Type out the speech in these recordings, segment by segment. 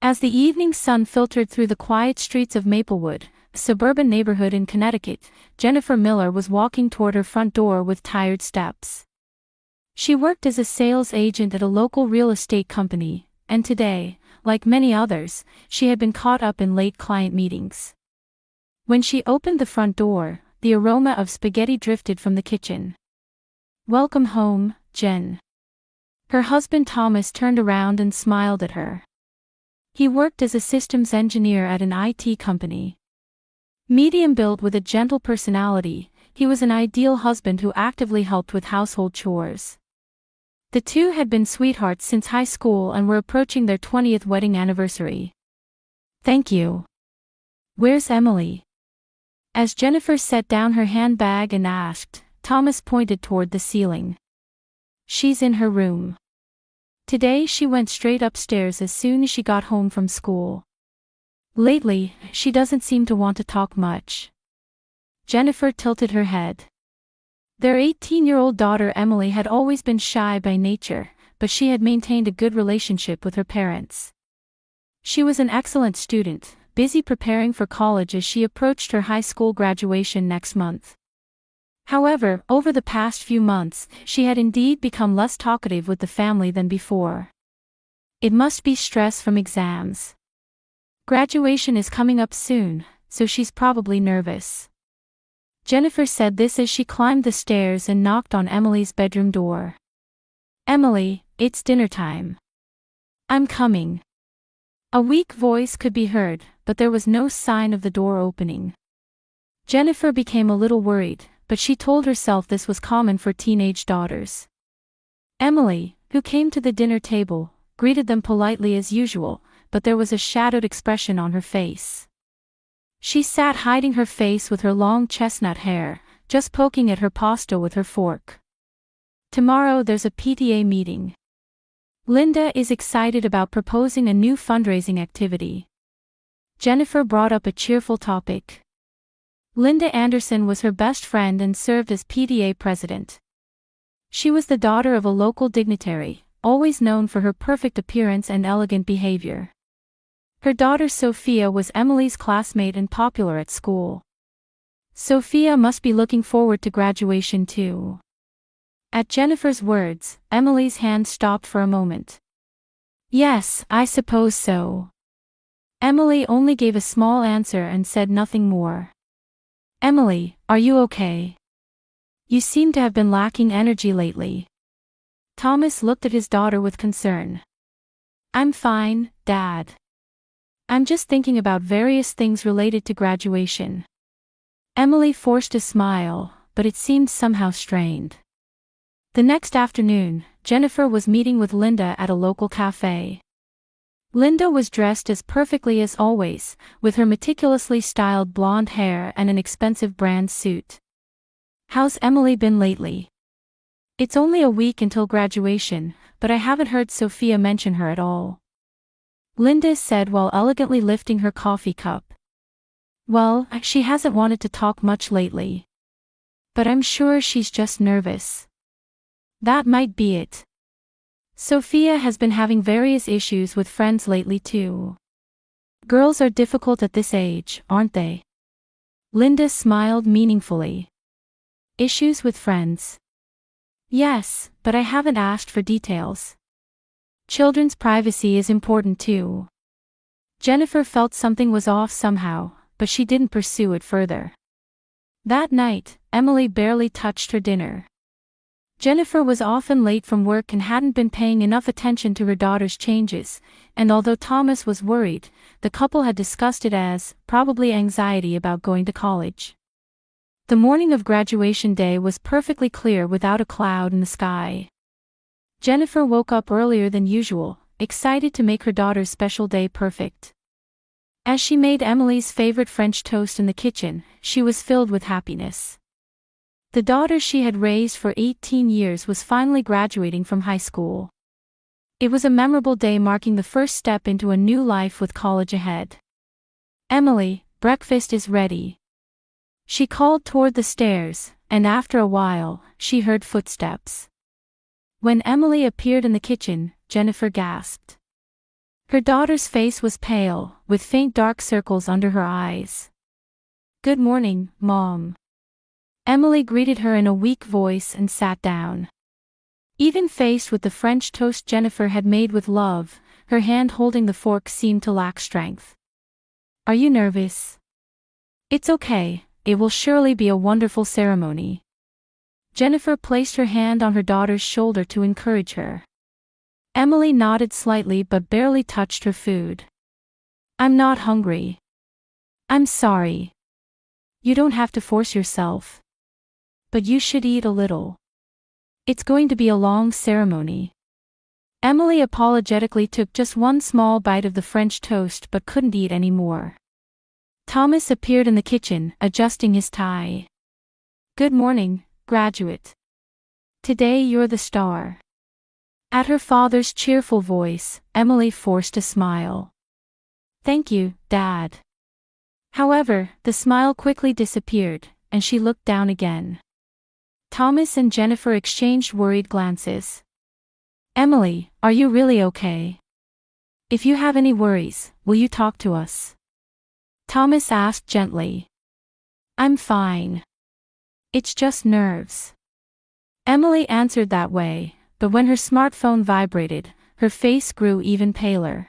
As the evening sun filtered through the quiet streets of Maplewood, a suburban neighborhood in Connecticut, Jennifer Miller was walking toward her front door with tired steps. She worked as a sales agent at a local real estate company, and today, like many others, she had been caught up in late client meetings. When she opened the front door, the aroma of spaghetti drifted from the kitchen. "Welcome home, Jen." Her husband Thomas turned around and smiled at her. He worked as a systems engineer at an IT company. Medium-built with a gentle personality, he was an ideal husband who actively helped with household chores. The two had been sweethearts since high school and were approaching their 20th wedding anniversary. "Thank you. Where's Emily?" As Jennifer set down her handbag and asked, Thomas pointed toward the ceiling. "She's in her room. Today she went straight upstairs as soon as she got home from school. Lately, she doesn't seem to want to talk much." Jennifer tilted her head. Their 18-year-old daughter Emily had always been shy by nature, but she had maintained a good relationship with her parents. She was an excellent student, busy preparing for college as she approached her high school graduation next month. However, over the past few months, she had indeed become less talkative with the family than before. It must be stress from exams. Graduation is coming up soon, so she's probably nervous. Jennifer said this as she climbed the stairs and knocked on Emily's bedroom door. "Emily, it's dinner time." "I'm coming." A weak voice could be heard, but there was no sign of the door opening. Jennifer became a little worried, but she told herself this was common for teenage daughters. Emily, who came to the dinner table, greeted them politely as usual, but there was a shadowed expression on her face. She sat hiding her face with her long chestnut hair, just poking at her pasta with her fork. "Tomorrow there's a PTA meeting. Linda is excited about proposing a new fundraising activity." Jennifer brought up a cheerful topic. Linda Anderson was her best friend and served as PTA president. She was the daughter of a local dignitary, always known for her perfect appearance and elegant behavior. Her daughter Sophia was Emily's classmate and popular at school. Sophia must be looking forward to graduation too. At Jennifer's words, Emily's hand stopped for a moment. "Yes, I suppose so." Emily only gave a small answer and said nothing more. "Emily, are you okay? You seem to have been lacking energy lately." Thomas looked at his daughter with concern. "I'm fine, Dad. I'm just thinking about various things related to graduation." Emily forced a smile, but it seemed somehow strained. The next afternoon, Jennifer was meeting with Linda at a local cafe. Linda was dressed as perfectly as always, with her meticulously styled blonde hair and an expensive brand suit. "How's Emily been lately?" "It's only a week until graduation, but I haven't heard Sophia mention her at all," Linda said while elegantly lifting her coffee cup. "Well, she hasn't wanted to talk much lately. But I'm sure she's just nervous." "That might be it. Sophia has been having various issues with friends lately too. Girls are difficult at this age, aren't they?" Linda smiled meaningfully. "Issues with friends?" "Yes, but I haven't asked for details. Children's privacy is important too." Jennifer felt something was off somehow, but she didn't pursue it further. That night, Emily barely touched her dinner. Jennifer was often late from work and hadn't been paying enough attention to her daughter's changes, and although Thomas was worried, the couple had discussed it as, probably anxiety about going to college. The morning of graduation day was perfectly clear without a cloud in the sky. Jennifer woke up earlier than usual, excited to make her daughter's special day perfect. As she made Emily's favorite French toast in the kitchen, she was filled with happiness. The daughter she had raised for 18 years was finally graduating from high school. It was a memorable day marking the first step into a new life with college ahead. "Emily, breakfast is ready." She called toward the stairs, and after a while, she heard footsteps. When Emily appeared in the kitchen, Jennifer gasped. Her daughter's face was pale, with faint dark circles under her eyes. "Good morning, Mom." Emily greeted her in a weak voice and sat down. Even faced with the French toast Jennifer had made with love, her hand holding the fork seemed to lack strength. "Are you nervous?" "It's okay, it will surely be a wonderful ceremony." Jennifer placed her hand on her daughter's shoulder to encourage her. Emily nodded slightly but barely touched her food. "I'm not hungry." "I'm sorry. You don't have to force yourself. But you should eat a little. It's going to be a long ceremony." Emily apologetically took just one small bite of the French toast but couldn't eat any more. Thomas appeared in the kitchen, adjusting his tie. "Good morning, graduate. Today you're the star." At her father's cheerful voice, Emily forced a smile. "Thank you, Dad." However, the smile quickly disappeared, and she looked down again. Thomas and Jennifer exchanged worried glances. "Emily, are you really okay? If you have any worries, will you talk to us?" Thomas asked gently. "I'm fine. It's just nerves." Emily answered that way, but when her smartphone vibrated, her face grew even paler.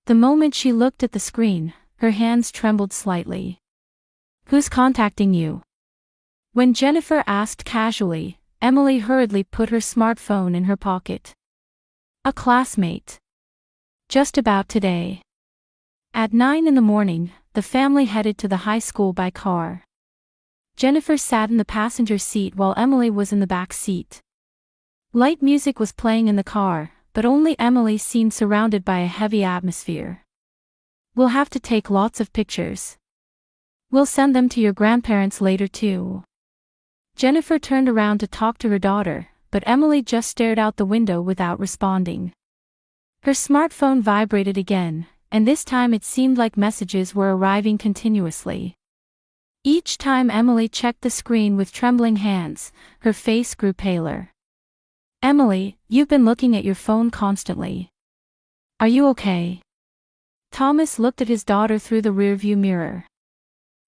The moment she looked at the screen, her hands trembled slightly. "Who's contacting you?" When Jennifer asked casually, Emily hurriedly put her smartphone in her pocket. "A classmate. Just about today." At 9 in the morning, the family headed to the high school by car. Jennifer sat in the passenger seat while Emily was in the back seat. Light music was playing in the car, but only Emily seemed surrounded by a heavy atmosphere. "We'll have to take lots of pictures. We'll send them to your grandparents later too." Jennifer turned around to talk to her daughter, but Emily just stared out the window without responding. Her smartphone vibrated again, and this time it seemed like messages were arriving continuously. Each time Emily checked the screen with trembling hands, her face grew paler. "Emily, you've been looking at your phone constantly. Are you okay?" Thomas looked at his daughter through the rearview mirror.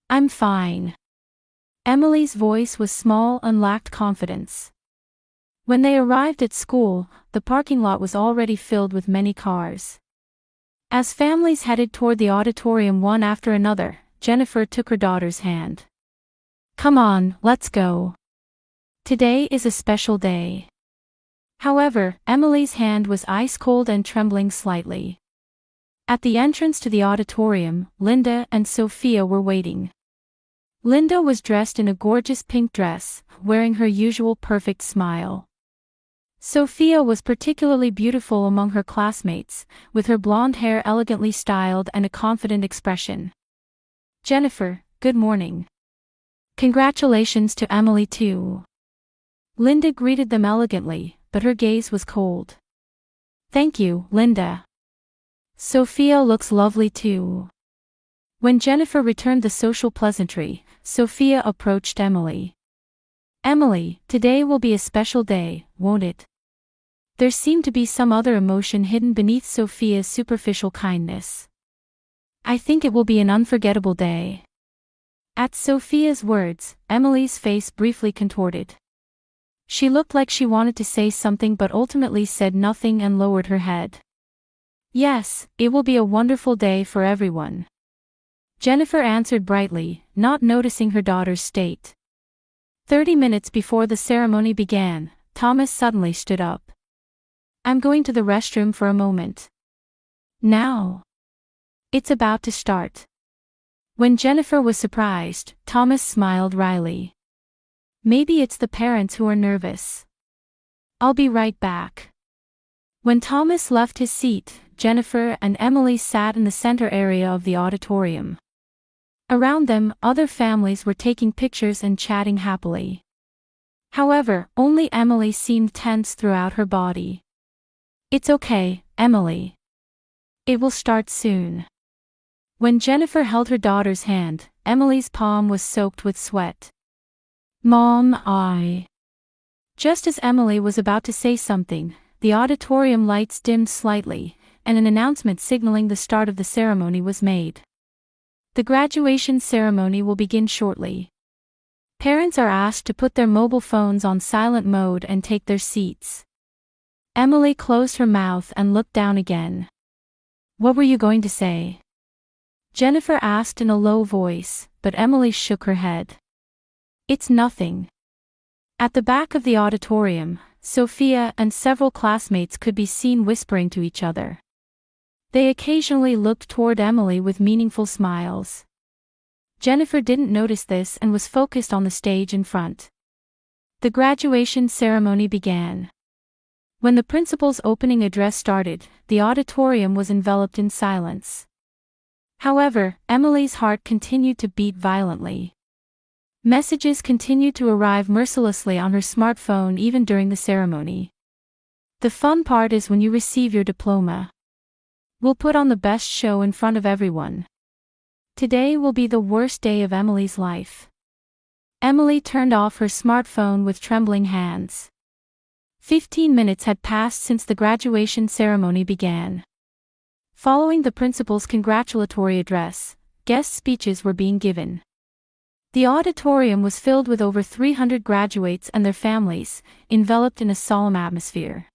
"I'm fine." Emily's voice was small and lacked confidence. When they arrived at school, the parking lot was already filled with many cars. As families headed toward the auditorium one after another, Jennifer took her daughter's hand. "Come on, let's go. Today is a special day." However, Emily's hand was ice-cold and trembling slightly. At the entrance to the auditorium, Linda and Sophia were waiting. Linda was dressed in a gorgeous pink dress, wearing her usual perfect smile. Sophia was particularly beautiful among her classmates, with her blonde hair elegantly styled and a confident expression. "Jennifer, good morning. Congratulations to Emily too." Linda greeted them elegantly, but her gaze was cold. "Thank you, Linda. Sophia looks lovely too." When Jennifer returned the social pleasantry, Sophia approached Emily. "Emily, today will be a special day, won't it?" There seemed to be some other emotion hidden beneath Sophia's superficial kindness. "I think it will be an unforgettable day." At Sophia's words, Emily's face briefly contorted. She looked like she wanted to say something but ultimately said nothing and lowered her head. "Yes, it will be a wonderful day for everyone," Jennifer answered brightly, not noticing her daughter's state. 30 minutes before the ceremony began, Thomas suddenly stood up. "I'm going to the restroom for a moment." "Now?" "It's about to start." When Jennifer was surprised, Thomas smiled wryly. "Maybe it's the parents who are nervous. I'll be right back." When Thomas left his seat, Jennifer and Emily sat in the center area of the auditorium. Around them, other families were taking pictures and chatting happily. However, only Emily seemed tense throughout her body. "It's okay, Emily. It will start soon." When Jennifer held her daughter's hand, Emily's palm was soaked with sweat. "Mom, I..." Just as Emily was about to say something, the auditorium lights dimmed slightly, and an announcement signaling the start of the ceremony was made. The graduation ceremony will begin shortly. Parents are asked to put their mobile phones on silent mode and take their seats. Emily closed her mouth and looked down again. What were you going to say? Jennifer asked in a low voice, but Emily shook her head. It's nothing. At the back of the auditorium, Sophia and several classmates could be seen whispering to each other. They occasionally looked toward Emily with meaningful smiles. Jennifer didn't notice this and was focused on the stage in front. The graduation ceremony began. When the principal's opening address started, the auditorium was enveloped in silence. However, Emily's heart continued to beat violently. Messages continued to arrive mercilessly on her smartphone even during the ceremony. The fun part is when you receive your diploma. We'll put on the best show in front of everyone. Today will be the worst day of Emily's life. Emily turned off her smartphone with trembling hands. 15 minutes had passed since the graduation ceremony began. Following the principal's congratulatory address, guest speeches were being given. The auditorium was filled with over 300 graduates and their families, enveloped in a solemn atmosphere.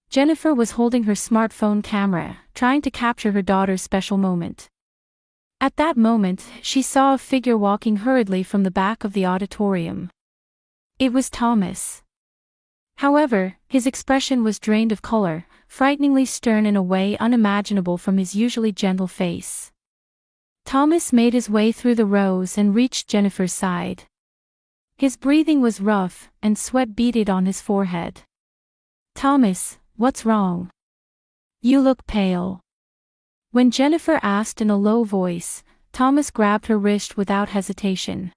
Jennifer was holding her smartphone camera, trying to capture her daughter's special moment. At that moment, she saw a figure walking hurriedly from the back of the auditorium. It was Thomas. However, his expression was drained of color, frighteningly stern in a way unimaginable from his usually gentle face. Thomas made his way through the rows and reached Jennifer's side. His breathing was rough, and sweat beaded on his forehead. Thomas, what's wrong? You look pale. When Jennifer asked in a low voice, Thomas grabbed her wrist without hesitation.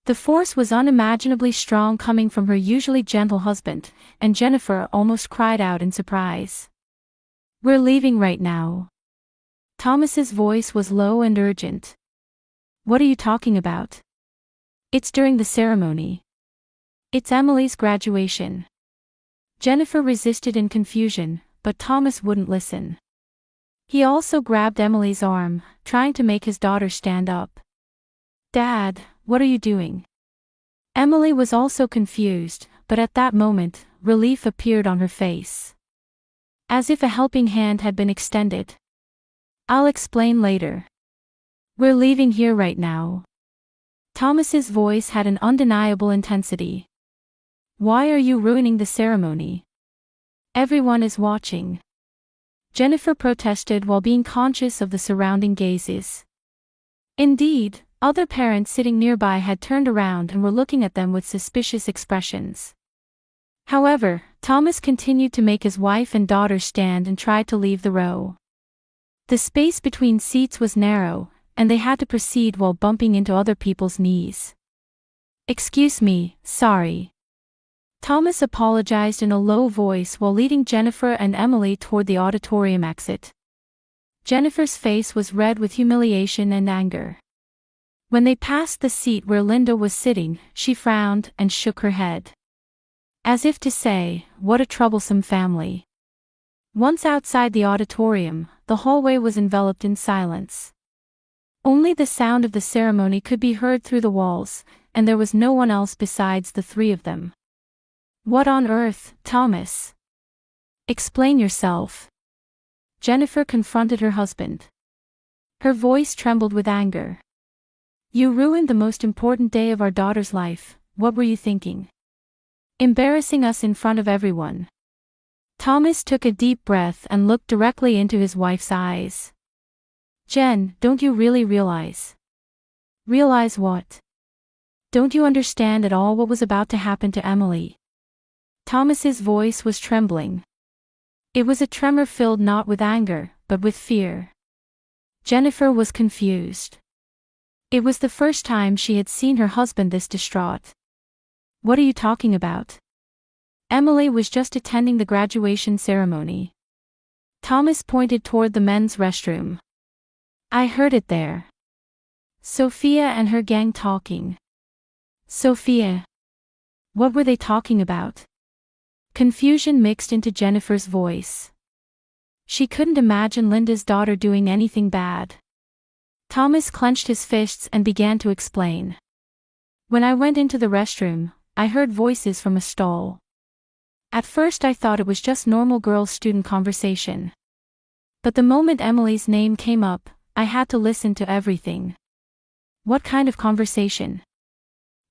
The force was unimaginably strong coming from her usually gentle husband, and Jennifer almost cried out in surprise. We're leaving right now. Thomas's voice was low and urgent. What are you talking about? It's during the ceremony. It's Emily's graduation. Jennifer resisted in confusion, but Thomas wouldn't listen. He also grabbed Emily's arm, trying to make his daughter stand up. Dad, what are you doing? Emily was also confused, but at that moment, relief appeared on her face. As if a helping hand had been extended. I'll explain later. We're leaving here right now. Thomas's voice had an undeniable intensity. Why are you ruining the ceremony? Everyone is watching. Jennifer protested while being conscious of the surrounding gazes. Indeed, other parents sitting nearby had turned around and were looking at them with suspicious expressions. However, Thomas continued to make his wife and daughter stand and tried to leave the row. The space between seats was narrow, and they had to proceed while bumping into other people's knees. Excuse me, sorry. Thomas apologized in a low voice while leading Jennifer and Emily toward the auditorium exit. Jennifer's face was red with humiliation and anger. When they passed the seat where Linda was sitting, she frowned and shook her head. As if to say, what a troublesome family. Once outside the auditorium, the hallway was enveloped in silence. Only the sound of the ceremony could be heard through the walls, and there was no one else besides the three of them. What on earth, Thomas? Explain yourself. Jennifer confronted her husband. Her voice trembled with anger. You ruined the most important day of our daughter's life, what were you thinking? Embarrassing us in front of everyone. Thomas took a deep breath and looked directly into his wife's eyes. Jen, don't you really realize? Realize what? Don't you understand at all what was about to happen to Emily? Thomas's voice was trembling. It was a tremor filled not with anger, but with fear. Jennifer was confused. It was the first time she had seen her husband this distraught. What are you talking about? Emily was just attending the graduation ceremony. Thomas pointed toward the men's restroom. I heard it there. Sophia and her gang talking. Sophia. What were they talking about? Confusion mixed into Jennifer's voice. She couldn't imagine Linda's daughter doing anything bad. Thomas clenched his fists and began to explain. When I went into the restroom, I heard voices from a stall. At first I thought it was just normal girl-student conversation. But the moment Emily's name came up, I had to listen to everything. What kind of conversation?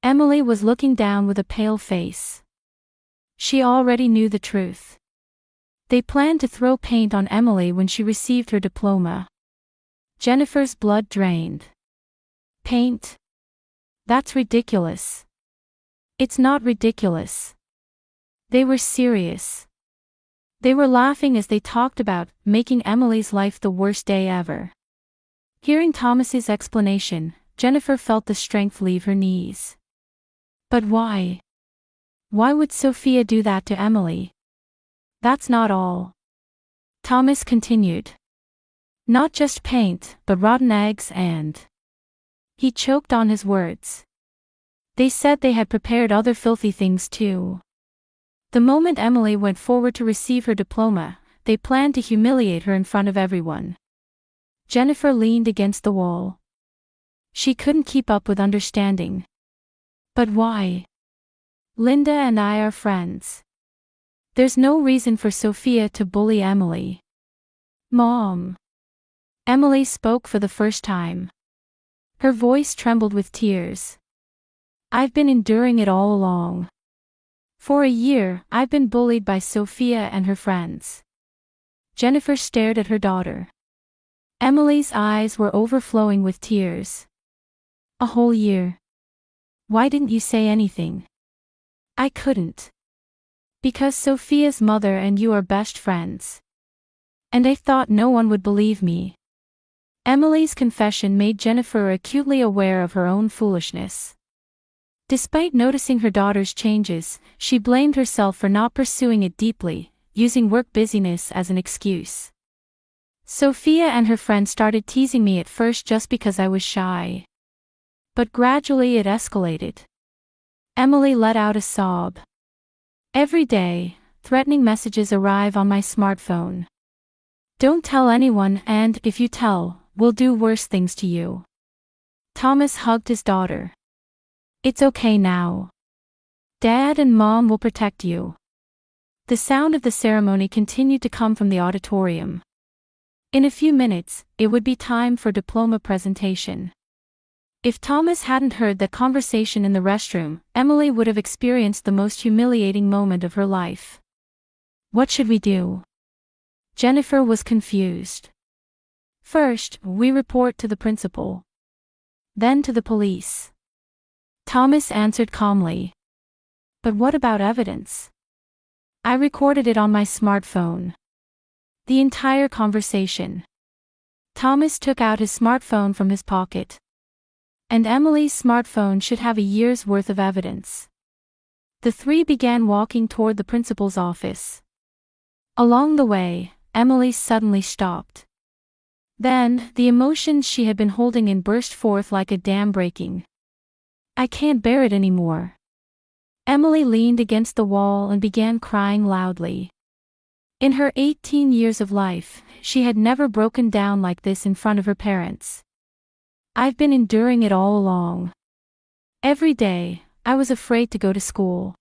Emily was looking down with a pale face. She already knew the truth. They planned to throw paint on Emily when she received her diploma. Jennifer's blood drained. Paint? That's ridiculous. It's not ridiculous. They were serious. They were laughing as they talked about making Emily's life the worst day ever. Hearing Thomas's explanation, Jennifer felt the strength leave her knees. But why? Why would Sophia do that to Emily? That's not all. Thomas continued. Not just paint, but rotten eggs and... He choked on his words. They said they had prepared other filthy things too. The moment Emily went forward to receive her diploma, they planned to humiliate her in front of everyone. Jennifer leaned against the wall. She couldn't keep up with understanding. But why? Linda and I are friends. There's no reason for Sophia to bully Emily. Mom. Emily spoke for the first time. Her voice trembled with tears. I've been enduring it all along. For a year, I've been bullied by Sophia and her friends. Jennifer stared at her daughter. Emily's eyes were overflowing with tears. A whole year. Why didn't you say anything? I couldn't. Because Sophia's mother and you are best friends. And I thought no one would believe me. Emily's confession made Jennifer acutely aware of her own foolishness. Despite noticing her daughter's changes, she blamed herself for not pursuing it deeply, using work busyness as an excuse. Sophia and her friends started teasing me at first just because I was shy. But gradually it escalated. Emily let out a sob. Every day, threatening messages arrive on my smartphone. Don't tell anyone, and if you tell, we'll do worse things to you. Thomas hugged his daughter. It's okay now. Dad and Mom will protect you. The sound of the ceremony continued to come from the auditorium. In a few minutes, it would be time for diploma presentation. If Thomas hadn't heard that conversation in the restroom, Emily would have experienced the most humiliating moment of her life. What should we do? Jennifer was confused. First, we report to the principal. Then to the police. Thomas answered calmly. But what about evidence? I recorded it on my smartphone. The entire conversation. Thomas took out his smartphone from his pocket. And Emily's smartphone should have a year's worth of evidence. The three began walking toward the principal's office. Along the way, Emily suddenly stopped. Then, the emotions she had been holding in burst forth like a dam breaking. I can't bear it anymore. Emily leaned against the wall and began crying loudly. In her 18 years of life, she had never broken down like this in front of her parents. I've been enduring it all along. Every day, I was afraid to go to school.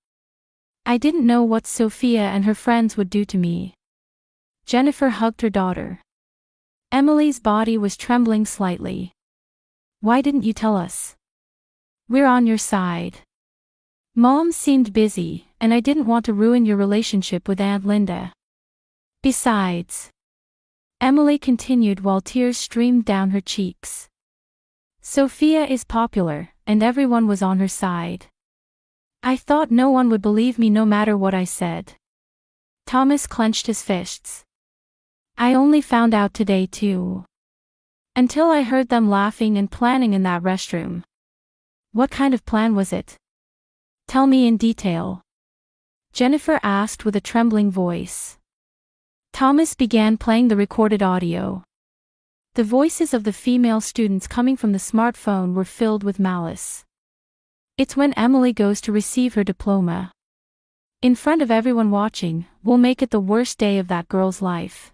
I didn't know what Sophia and her friends would do to me. Jennifer hugged her daughter. Emily's body was trembling slightly. Why didn't you tell us? We're on your side. Mom seemed busy, and I didn't want to ruin your relationship with Aunt Linda. Besides, Emily continued while tears streamed down her cheeks. Sophia is popular, and everyone was on her side. I thought no one would believe me no matter what I said. Thomas clenched his fists. I only found out today too. Until I heard them laughing and planning in that restroom. What kind of plan was it? Tell me in detail. Jennifer asked with a trembling voice. Thomas began playing the recorded audio. The voices of the female students coming from the smartphone were filled with malice. It's when Emily goes to receive her diploma. In front of everyone watching, we'll make it the worst day of that girl's life.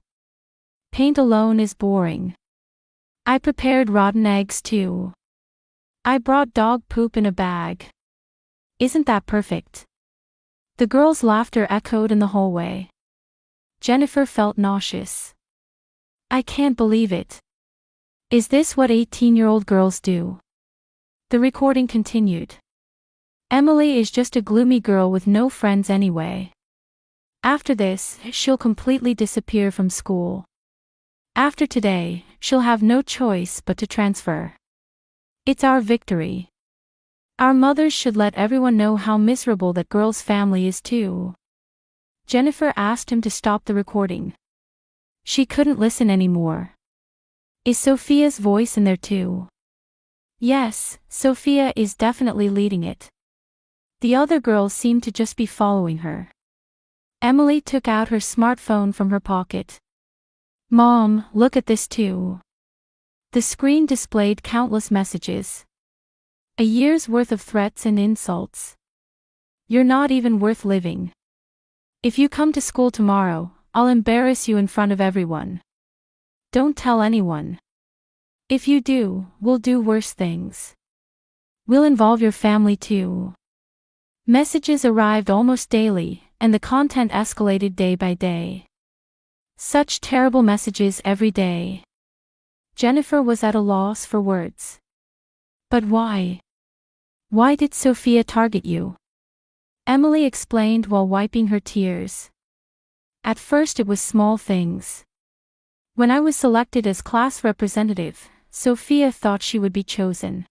Paint alone is boring. I prepared rotten eggs too. I brought dog poop in a bag. Isn't that perfect? The girls' laughter echoed in the hallway. Jennifer felt nauseous. I can't believe it. Is this what 18-year-old girls do? The recording continued. Emily is just a gloomy girl with no friends anyway. After this, she'll completely disappear from school. After today, she'll have no choice but to transfer. It's our victory. Our mothers should let everyone know how miserable that girl's family is too. Jennifer asked him to stop the recording. She couldn't listen anymore. Is Sophia's voice in there too? Yes, Sophia is definitely leading it. The other girls seemed to just be following her. Emily took out her smartphone from her pocket. Mom, look at this too. The screen displayed countless messages. A year's worth of threats and insults. You're not even worth living. If you come to school tomorrow, I'll embarrass you in front of everyone. Don't tell anyone. If you do, we'll do worse things. We'll involve your family too. Messages arrived almost daily, and the content escalated day by day. Such terrible messages every day. Jennifer was at a loss for words. But why? Why did Sophia target you? Emily explained while wiping her tears. At first it was small things. When I was selected as class representative, Sophia thought she would be chosen.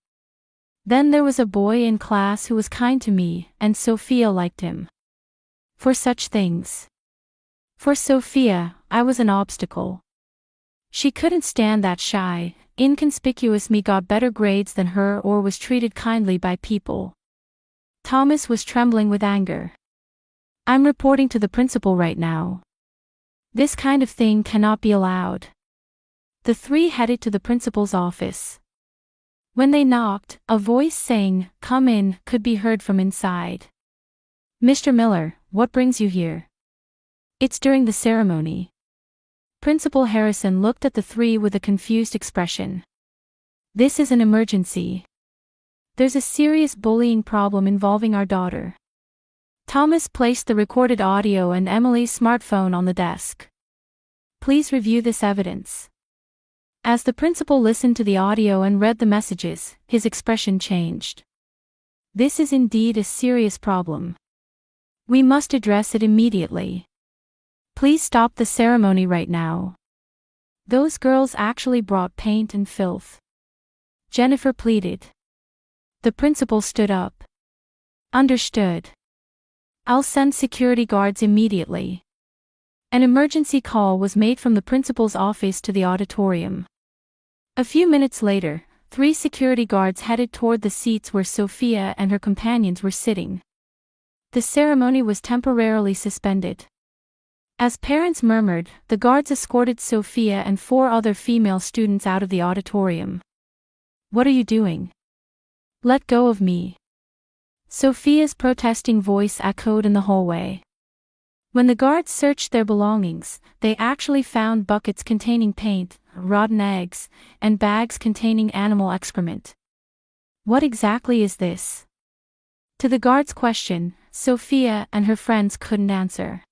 Then there was a boy in class who was kind to me, and Sophia liked him. For such things. For Sophia, I was an obstacle. She couldn't stand that shy, inconspicuous me got better grades than her or was treated kindly by people. Thomas was trembling with anger. I'm reporting to the principal right now. This kind of thing cannot be allowed. The three headed to the principal's office. When they knocked, a voice saying, "Come in," could be heard from inside. Mr. Miller, what brings you here? It's during the ceremony. Principal Harrison looked at the three with a confused expression. This is an emergency. There's a serious bullying problem involving our daughter. Thomas placed the recorded audio and Emily's smartphone on the desk. Please review this evidence. As the principal listened to the audio and read the messages, his expression changed. This is indeed a serious problem. We must address it immediately. Please stop the ceremony right now. Those girls actually brought paint and filth. Jennifer pleaded. The principal stood up. Understood. I'll send security guards immediately. An emergency call was made from the principal's office to the auditorium. A few minutes later, 3 security guards headed toward the seats where Sophia and her companions were sitting. The ceremony was temporarily suspended. As parents murmured, the guards escorted Sophia and 4 other female students out of the auditorium. What are you doing? Let go of me. Sophia's protesting voice echoed in the hallway. When the guards searched their belongings, they actually found buckets containing paint, rotten eggs, and bags containing animal excrement. What exactly is this? To the guards' question, Sophia and her friends couldn't answer.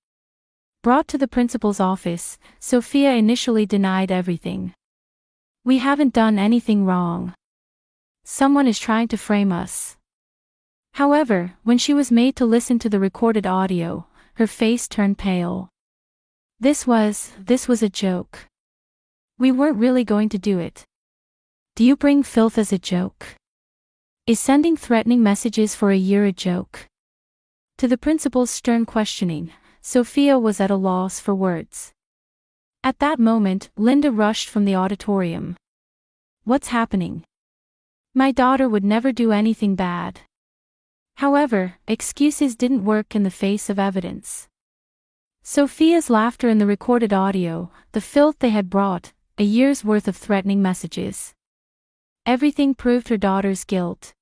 Brought to the principal's office, Sophia initially denied everything. We haven't done anything wrong. Someone is trying to frame us. However, when she was made to listen to the recorded audio, her face turned pale. This was a joke. We weren't really going to do it. Do you bring filth as a joke? Is sending threatening messages for a year a joke? To the principal's stern questioning, Sophia was at a loss for words. At that moment, Linda rushed from the auditorium. What's happening? My daughter would never do anything bad. However, excuses didn't work in the face of evidence. Sophia's laughter in the recorded audio, the filth they had brought, a year's worth of threatening messages. Everything proved her daughter's guilt.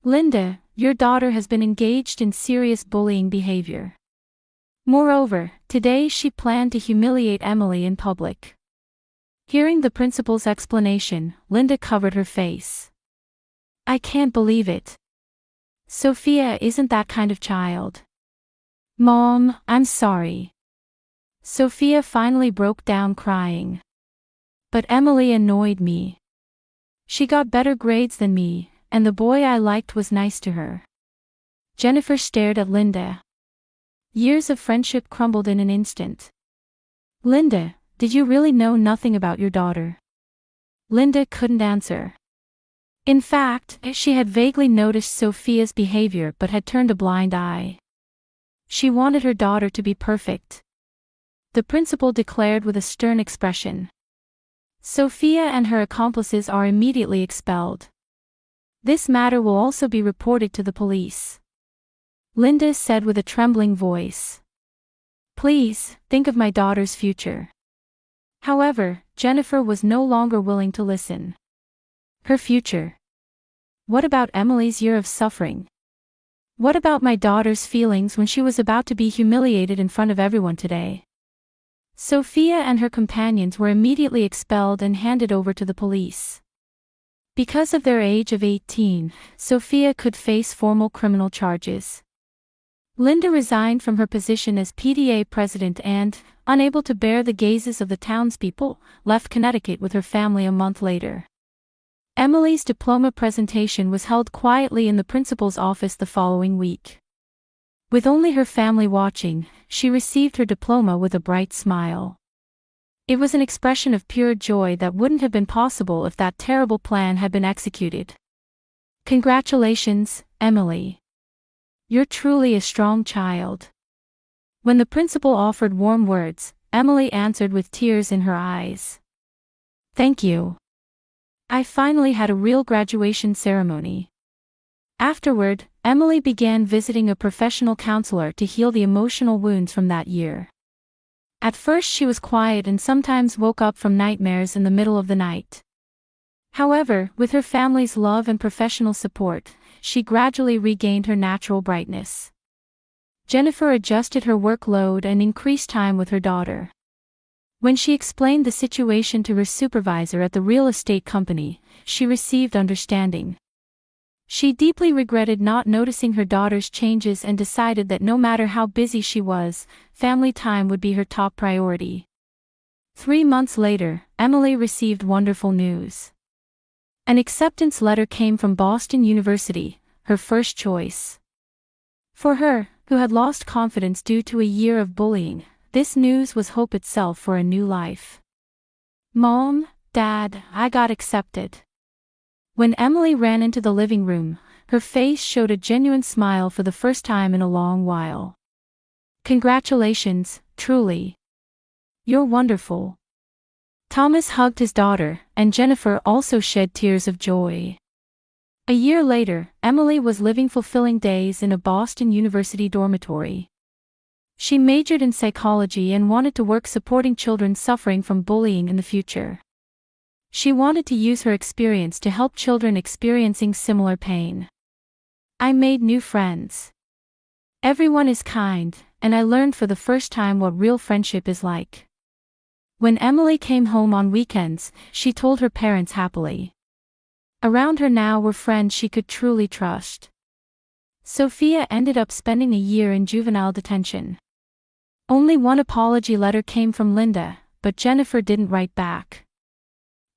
Linda, your daughter has been engaged in serious bullying behavior. Moreover, today she planned to humiliate Emily in public. Hearing the principal's explanation, Linda covered her face. I can't believe it. Sophia isn't that kind of child. Mom, I'm sorry. Sophia finally broke down crying. But Emily annoyed me. She got better grades than me, and the boy I liked was nice to her. Jennifer stared at Linda. Years of friendship crumbled in an instant. Linda, did you really know nothing about your daughter? Linda couldn't answer. In fact, she had vaguely noticed Sophia's behavior but had turned a blind eye. She wanted her daughter to be perfect. The principal declared with a stern expression. Sophia and her accomplices are immediately expelled. This matter will also be reported to the police. Linda said with a trembling voice. Please, think of my daughter's future. However, Jennifer was no longer willing to listen. Her future. What about Emily's year of suffering? What about my daughter's feelings when she was about to be humiliated in front of everyone today? Sophia and her companions were immediately expelled and handed over to the police. Because of their age of 18, Sophia could face formal criminal charges. Linda resigned from her position as PTA president and, unable to bear the gazes of the townspeople, left Connecticut with her family a month later. Emily's diploma presentation was held quietly in the principal's office the following week. With only her family watching, she received her diploma with a bright smile. It was an expression of pure joy that wouldn't have been possible if that terrible plan had been executed. Congratulations, Emily. You're truly a strong child. When the principal offered warm words, Emily answered with tears in her eyes. Thank you. I finally had a real graduation ceremony. Afterward, Emily began visiting a professional counselor to heal the emotional wounds from that year. At first she was quiet and sometimes woke up from nightmares in the middle of the night. However, with her family's love and professional support, she gradually regained her natural brightness. Jennifer adjusted her workload and increased time with her daughter. When she explained the situation to her supervisor at the real estate company, she received understanding. She deeply regretted not noticing her daughter's changes and decided that no matter how busy she was, family time would be her top priority. 3 months later, Emily received wonderful news. An acceptance letter came from Boston University, her first choice. For her, who had lost confidence due to a year of bullying, this news was hope itself for a new life. Mom, Dad, I got accepted. When Emily ran into the living room, her face showed a genuine smile for the first time in a long while. Congratulations, truly. You're wonderful. Thomas hugged his daughter, and Jennifer also shed tears of joy. A year later, Emily was living fulfilling days in a Boston University dormitory. She majored in psychology and wanted to work supporting children suffering from bullying in the future. She wanted to use her experience to help children experiencing similar pain. I made new friends. Everyone is kind, and I learned for the first time what real friendship is like. When Emily came home on weekends, she told her parents happily. Around her now were friends she could truly trust. Sophia ended up spending a year in juvenile detention. Only one apology letter came from Linda, but Jennifer didn't write back.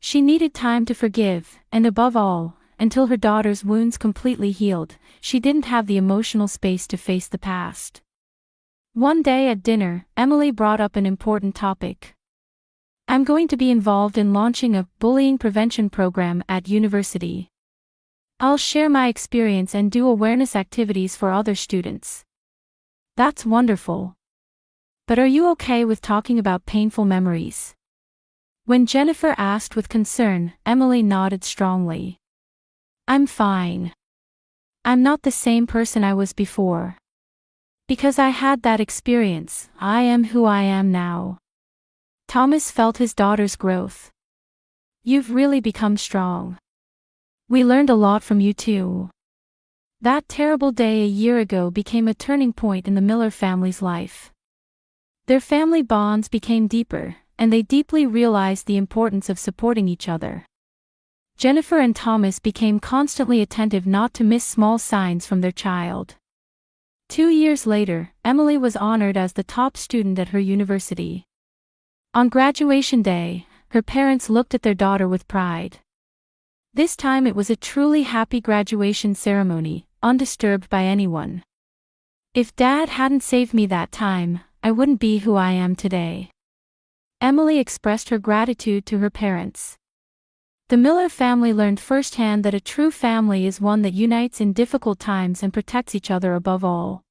She needed time to forgive, and above all, until her daughter's wounds completely healed, she didn't have the emotional space to face the past. One day at dinner, Emily brought up an important topic. I'm going to be involved in launching a bullying prevention program at university. I'll share my experience and do awareness activities for other students. That's wonderful. But are you okay with talking about painful memories? When Jennifer asked with concern, Emily nodded strongly. I'm fine. I'm not the same person I was before. Because I had that experience, I am who I am now. Thomas felt his daughter's growth. You've really become strong. We learned a lot from you too. That terrible day a year ago became a turning point in the Miller family's life. Their family bonds became deeper, and they deeply realized the importance of supporting each other. Jennifer and Thomas became constantly attentive not to miss small signs from their child. 2 years later, Emily was honored as the top student at her university. On graduation day, her parents looked at their daughter with pride. This time it was a truly happy graduation ceremony, undisturbed by anyone. "If Dad hadn't saved me that time, I wouldn't be who I am today." Emily expressed her gratitude to her parents. The Miller family learned firsthand that a true family is one that unites in difficult times and protects each other above all.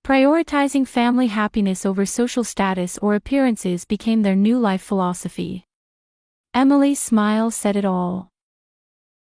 Prioritizing family happiness over social status or appearances became their new life philosophy. Emily's smile said it all.